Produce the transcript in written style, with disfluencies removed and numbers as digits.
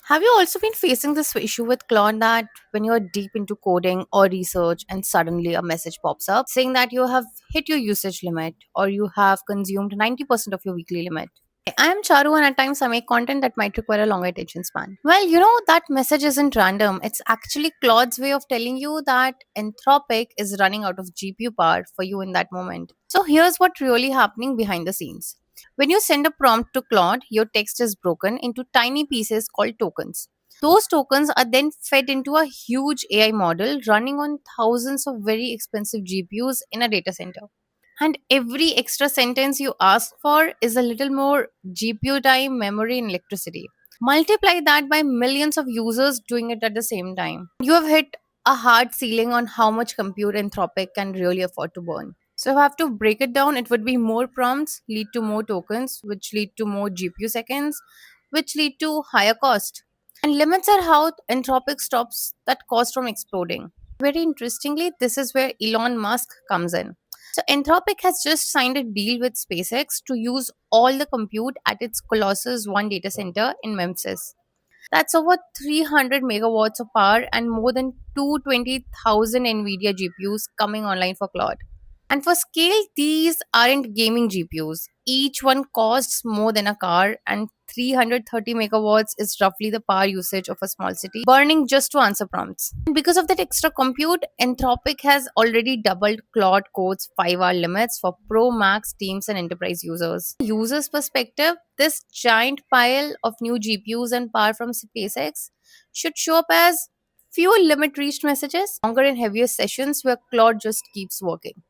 Have you also been facing this issue with Claude that when you're deep into coding or research and suddenly a message pops up saying that you have hit your usage limit or you have consumed 90% of your weekly limit? I am Charu, and at times I make content that might require a longer attention span. Well, that message isn't random. It's actually Claude's way of telling you that Anthropic is running out of GPU power for you in that moment. So here's what really happening behind the scenes. When you send a prompt to Claude, your text is broken into tiny pieces called tokens. Those tokens are then fed into a huge AI model running on thousands of very expensive GPUs in a data center. And every extra sentence you ask for is a little more GPU time, memory, and electricity. Multiply that by millions of users doing it at the same time. You have hit a hard ceiling on how much compute Anthropic can really afford to burn. So, if I have to break it down, it would be more prompts lead to more tokens, which lead to more GPU seconds, which lead to higher cost. And limits are how Anthropic stops that cost from exploding. Very interestingly, this is where Elon Musk comes in. So, Anthropic has just signed a deal with SpaceX to use all the compute at its Colossus 1 data center in Memphis. That's over 300 megawatts of power and more than 220,000 NVIDIA GPUs coming online for Claude. And for scale, these aren't gaming GPUs. Each one costs more than a car, and 330 megawatts is roughly the power usage of a small city, burning just to answer prompts. And because of that extra compute, Anthropic has already doubled Claude Code's 5-hour limits for Pro, Max, Teams, and enterprise users. Users' perspective, this giant pile of new GPUs and power from SpaceX should show up as fewer limit reached messages, longer and heavier sessions where Claude just keeps working.